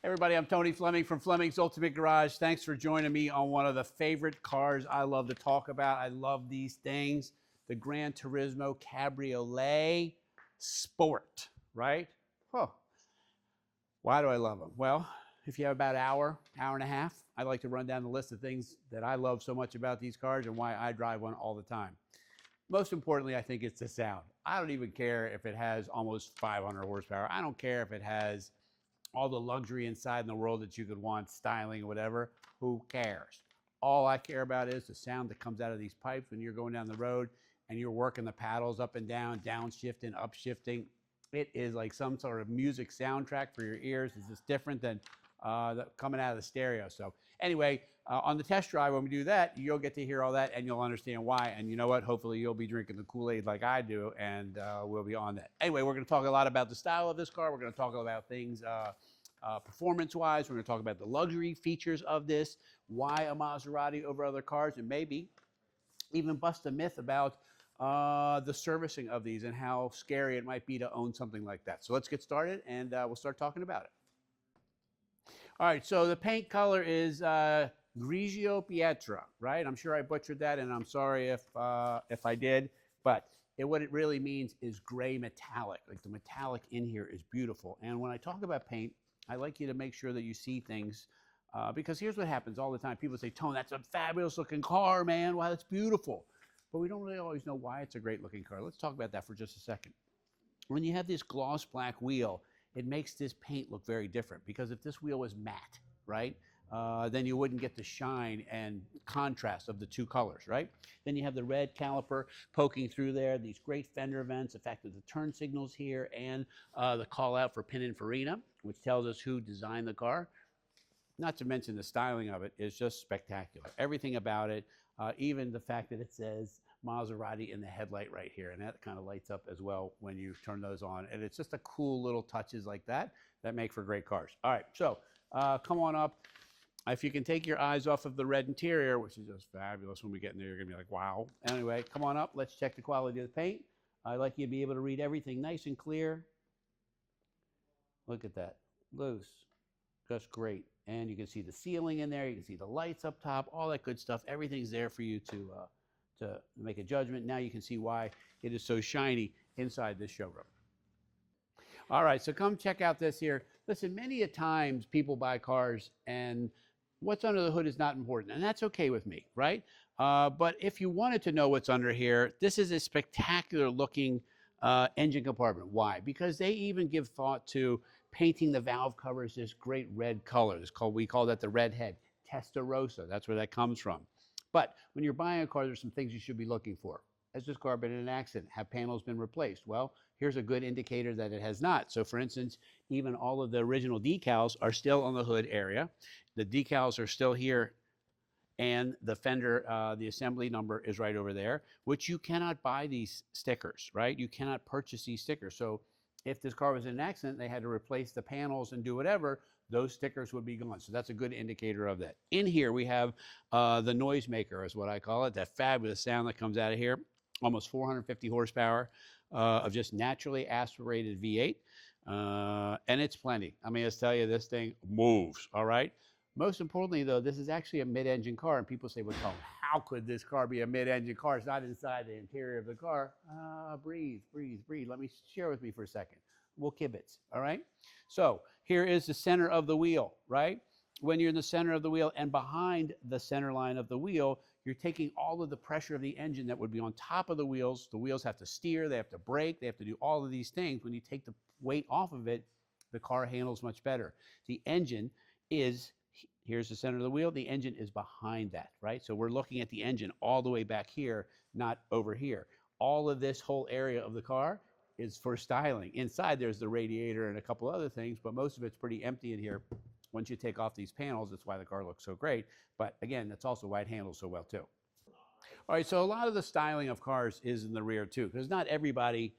Everybody, I'm Tony Fleming from Fleming's Ultimate Garage. Thanks for joining me on one of the favorite cars I love to talk about. I love these things. The Gran Turismo Cabriolet Sport, right? Huh. Why do I love them? Well, if you have about an hour and a half, I'd like to run down the list of things that I love so much about these cars and why I drive one all the time. Most importantly, I think it's the sound. I don't even care if it has almost 500 horsepower. I don't care if it has all the luxury inside in the world that you could want, styling or whatever. Who cares? All I care about is the sound that comes out of these pipes when you're going down the road and you're working the paddles up and down, downshifting, upshifting. It is like some sort of music soundtrack for your ears. It's just different than coming out of the stereo. So anyway, on the test drive, when we do that, you'll get to hear all that and you'll understand why. And you know what? Hopefully you'll be drinking the Kool-Aid like I do, and we'll be on that. Anyway, we're going to talk a lot about the style of this car. We're going to talk about things performance-wise. We're going to talk about the luxury features of this, why a Maserati over other cars, and maybe even bust a myth about the servicing of these and how scary it might be to own something like that. So let's get started, and we'll start talking about it. All right, so the paint color is Grigio Pietra, right? I'm sure I butchered that, and I'm sorry if I did, but what it really means is gray metallic. Like the metallic in here is beautiful. And when I talk about paint, I like you to make sure that you see things because here's what happens all the time. People say, Tone, that's a fabulous looking car, man. Wow, that's beautiful. But we don't really always know why it's a great looking car. Let's talk about that for just a second. When you have this gloss black wheel, it makes this paint look very different, because if this wheel was matte, right, then you wouldn't get the shine and contrast of the two colors, right? Then you have the red caliper poking through there, these great fender vents, the fact that the turn signals here, and the call out for Pininfarina, which tells us who designed the car. Not to mention the styling of it is just spectacular. Everything about it, even the fact that it says Maserati in the headlight right here, and that kind of lights up as well when you turn those on. And it's just a cool little touches like that that make for great cars. All right, so come on up. If you can take your eyes off of the red interior, which is just fabulous. When we get in there, you're gonna be like, wow. Anyway, come on up. Let's check the quality of the paint. I'd like you to be able to read everything nice and clear. Look at that, loose, just great. And you can see the ceiling in there. You can see the lights up top, all that good stuff. Everything's there for you to make a judgment. Now you can see why it is so shiny inside this showroom. All right, so come check out this here. Listen, many a times people buy cars and what's under the hood is not important, and that's okay with me, right? But if you wanted to know what's under here, this is a spectacular looking engine compartment. Why? Because they even give thought to painting the valve covers this great red color. We call that the red head, Testarossa. That's where that comes from. But when you're buying a car, there's some things you should be looking for. Has this car been in an accident? Have panels been replaced? Well, here's a good indicator that it has not. So for instance, even all of the original decals are still on the hood area. The decals are still here, and the fender, the assembly number is right over there, which you cannot buy these stickers, right? You cannot purchase these stickers. So if this car was in an accident, they had to replace the panels and do whatever, those stickers would be gone. So that's a good indicator of that. In here, we have the noisemaker, is what I call it, that fabulous sound that comes out of here. Almost 450 horsepower of just naturally aspirated V8. And it's plenty. I mean, let's tell you, this thing moves, all right? Most importantly, though, this is actually a mid-engine car. And people say, well, Tom, how could this car be a mid-engine car? It's not inside the interior of the car. Breathe, breathe, breathe. Let me share with me for a second. We'll kibitz, all right? So here is the center of the wheel, right? When you're in the center of the wheel and behind the center line of the wheel, you're taking all of the pressure of the engine that would be on top of the wheels. The wheels have to steer, they have to brake, they have to do all of these things. When you take the weight off of it, the car handles much better. The engine is, here's the center of the wheel, the engine is behind that, right? So we're looking at the engine all the way back here, not over here. All of this whole area of the car is for styling. Inside there's the radiator and a couple other things, but most of it's pretty empty in here. Once you take off these panels, that's why the car looks so great. But again, that's also why it handles so well too. All right, so a lot of the styling of cars is in the rear too, because not everybody,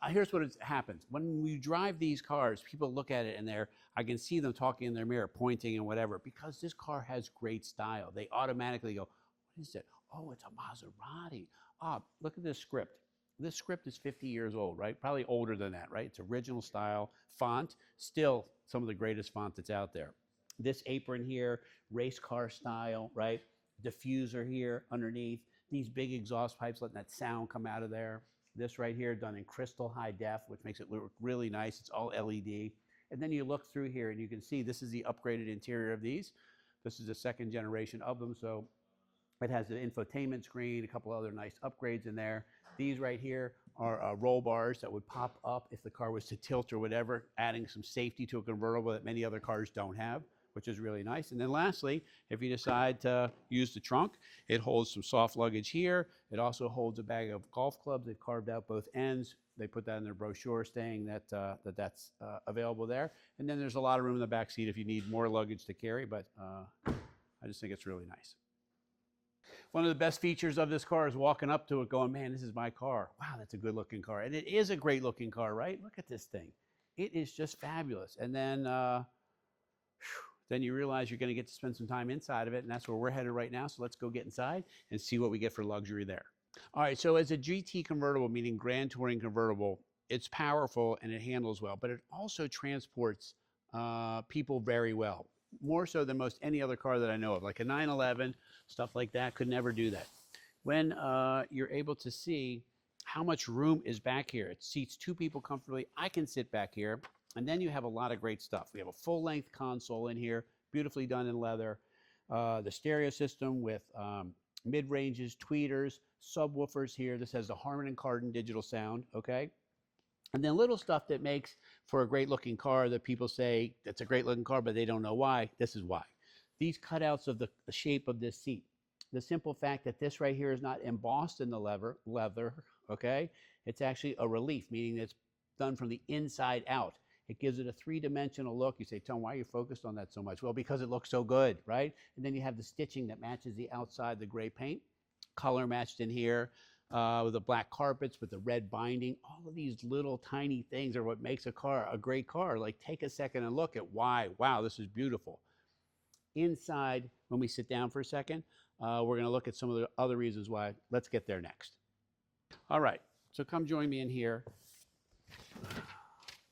here's what happens. When we drive these cars, people look at it and I can see them talking in their mirror, pointing and whatever, because this car has great style. They automatically go, what is it? Oh, it's a Maserati. Ah, look at this script. This script is 50 years old, right? Probably older than that, right? It's original style font, still some of the greatest font that's out there. This apron here, race car style, right? Diffuser here underneath. These big exhaust pipes letting that sound come out of there. This right here done in crystal high def, which makes it look really nice. It's all LED. And then you look through here and you can see this is the upgraded interior of these. This is the second generation of them. So it has the infotainment screen, a couple other nice upgrades in there. These right here are roll bars that would pop up if the car was to tilt or whatever, adding some safety to a convertible that many other cars don't have, which is really nice. And then lastly, if you decide to use the trunk, it holds some soft luggage here. It also holds a bag of golf clubs. They've carved out both ends. They put that in their brochure saying that that's available there. And then there's a lot of room in the back seat if you need more luggage to carry, but I just think it's really nice. One of the best features of this car is walking up to it going, man, this is my car. Wow, that's a good looking car. And it is a great looking car, right? Look at this thing. It is just fabulous. And then you realize you're going to get to spend some time inside of it, and that's where we're headed right now. So let's go get inside and see what we get for luxury there. All right, so as a GT convertible, meaning Grand Touring convertible, it's powerful and it handles well, but it also transports people very well. More so than most any other car that I know of, like a 911, stuff like that, could never do that. When you're able to see how much room is back here, it seats two people comfortably. I can sit back here, and then you have a lot of great stuff. We have a full-length console in here, beautifully done in leather. The stereo system with mid-ranges, tweeters, subwoofers here. This has the Harman & Kardon digital sound, okay? And then little stuff that makes for a great looking car that people say that's a great looking car, but they don't know why. This is why. These cutouts of the shape of this seat. The simple fact that this right here is not embossed in the leather, okay? It's actually a relief, meaning it's done from the inside out. It gives it a three-dimensional look. You say, Tone, why are you focused on that so much? Well, because it looks so good, right? And then you have the stitching that matches the outside, the gray paint, color matched in here. With the black carpets, with the red binding. All of these little tiny things are what makes a car a great car. Like, take a second and look at why. Wow, this is beautiful. Inside, when we sit down for a second, we're going to look at some of the other reasons why. Let's get there next. All right, so come join me in here.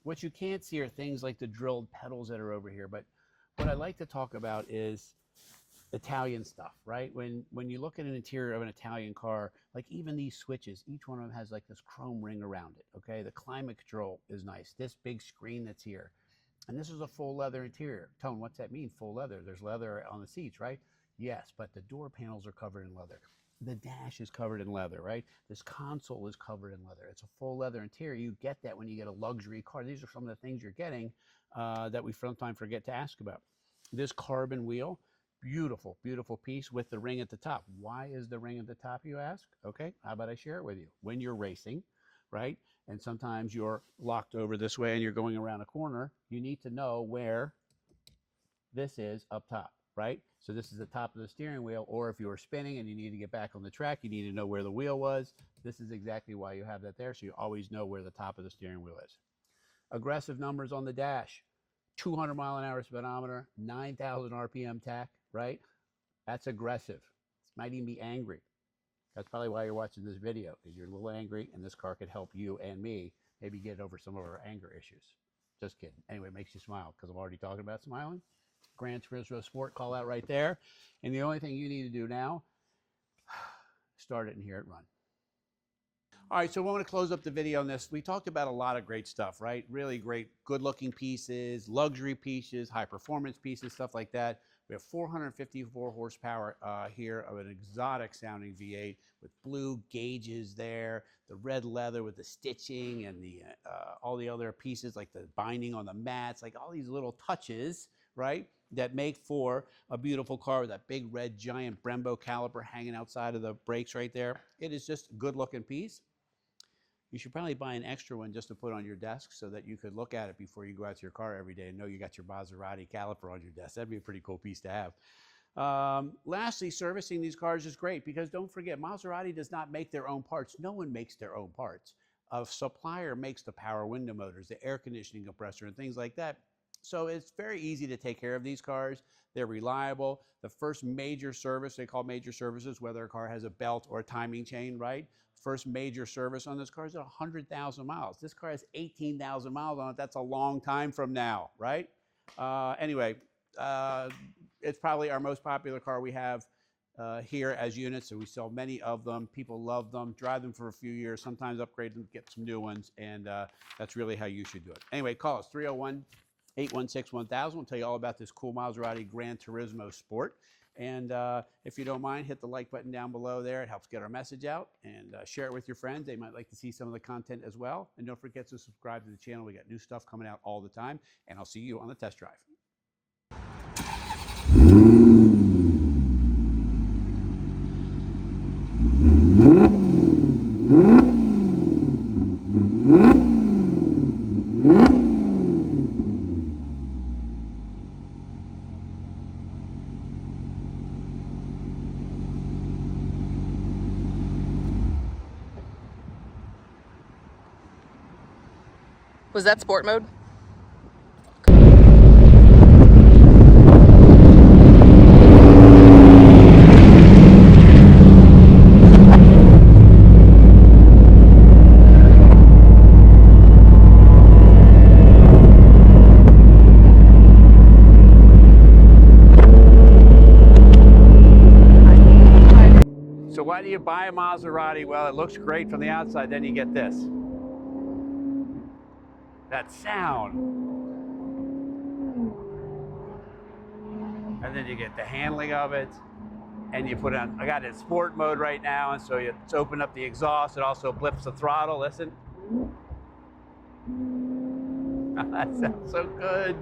What you can't see are things like the drilled pedals that are over here, but what I like to talk about is Italian stuff, right? When you look at an interior of an Italian car, like even these switches, each one of them has like this chrome ring around it, okay? The climate control is nice. This big screen that's here. And this is a full leather interior. Tone, what's that mean, full leather? There's leather on the seats, right? Yes, but the door panels are covered in leather. The dash is covered in leather, right? This console is covered in leather. It's a full leather interior. You get that when you get a luxury car. These are some of the things you're getting that we sometimes forget to ask about. This carbon wheel, beautiful, beautiful piece with the ring at the top. Why is the ring at the top, you ask? Okay, how about I share it with you? When you're racing, right, and sometimes you're locked over this way and you're going around a corner, you need to know where this is up top, right? So this is the top of the steering wheel, or if you were spinning and you need to get back on the track, you need to know where the wheel was. This is exactly why you have that there, so you always know where the top of the steering wheel is. Aggressive numbers on the dash. 200 mile an hour speedometer, 9,000 RPM tach, right? That's aggressive. It might even be angry. That's probably why you're watching this video, because you're a little angry, and this car could help you and me maybe get over some of our anger issues. Just kidding. Anyway, it makes you smile, because I'm already talking about smiling. Gran Turismo Sport call out right there. And the only thing you need to do now, start it and hear it run. All right, so we want to close up the video on this. We talked about a lot of great stuff, right? Really great, good-looking pieces, luxury pieces, high-performance pieces, stuff like that. We have 454 horsepower here of an exotic-sounding V8 with blue gauges there, the red leather with the stitching and the all the other pieces like the binding on the mats, like all these little touches, right, that make for a beautiful car with that big red giant Brembo caliper hanging outside of the brakes right there. It is just a good-looking piece. You should probably buy an extra one just to put on your desk so that you could look at it before you go out to your car every day and know you got your Maserati caliper on your desk. That'd be a pretty cool piece to have. Lastly, servicing these cars is great because don't forget, Maserati does not make their own parts. No one makes their own parts. A supplier makes the power window motors, the air conditioning compressor, and things like that. So it's very easy to take care of these cars. They're reliable. The first major service, they call major services, whether a car has a belt or a timing chain, right? First major service on this car is 100,000 miles. This car has 18,000 miles on it. That's a long time from now, right? Anyway, it's probably our most popular car we have here as units, so we sell many of them. People love them, drive them for a few years, sometimes upgrade them, get some new ones, and that's really how you should do it. Anyway, call us 301-816-1000. We'll tell you all about this cool Maserati GranTurismo Sport. And if you don't mind, hit the like button down below there. It helps get our message out, and share it with your friends. They might like to see some of the content as well. And don't forget to subscribe to the channel. We got new stuff coming out all the time, and I'll see you on the test drive. Was that sport mode? So why do you buy a Maserati? Well, it looks great from the outside, then you get this. That sound. And then you get the handling of it, and you put on, I got it in sport mode right now, and so it's open up the exhaust. It also blips the throttle. Listen. That sounds so good.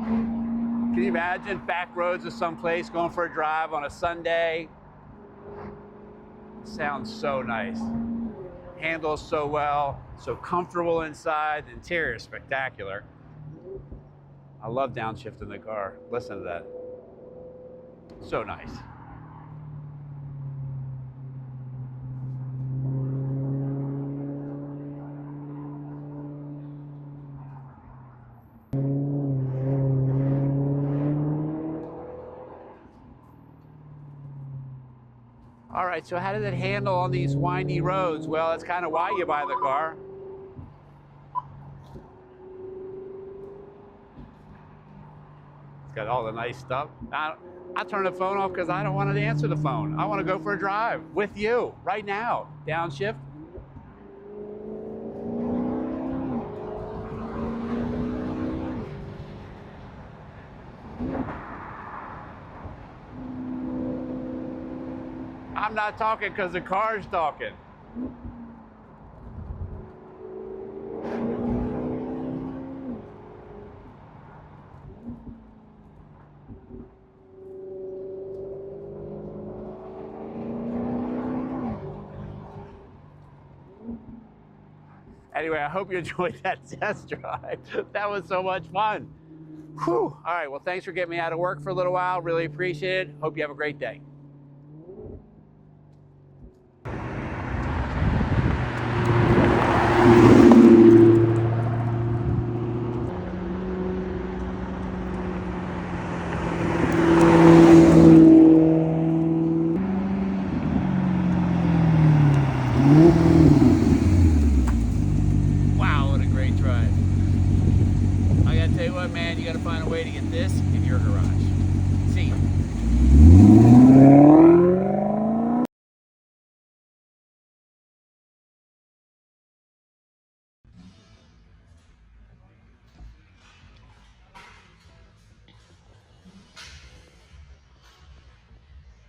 Can you imagine back roads of someplace going for a drive on a Sunday? Sounds so nice. Handles so well, so comfortable inside. The interior is spectacular. I love downshifting the car. Listen to that. So nice. All right, so how does it handle on these windy roads? Well, that's kind of why you buy the car. It's got all the nice stuff. I turn the phone off because I don't want to answer the phone. I want to go for a drive with you right now. Downshift. I'm not talking because the car's talking. Anyway, I hope you enjoyed that test drive. That was so much fun. Whew. All right, well, thanks for getting me out of work for a little while. Really appreciate it. Hope you have a great day. Wow, what a great drive. I gotta tell you what, man, you gotta find a way to get this in your garage. See ya.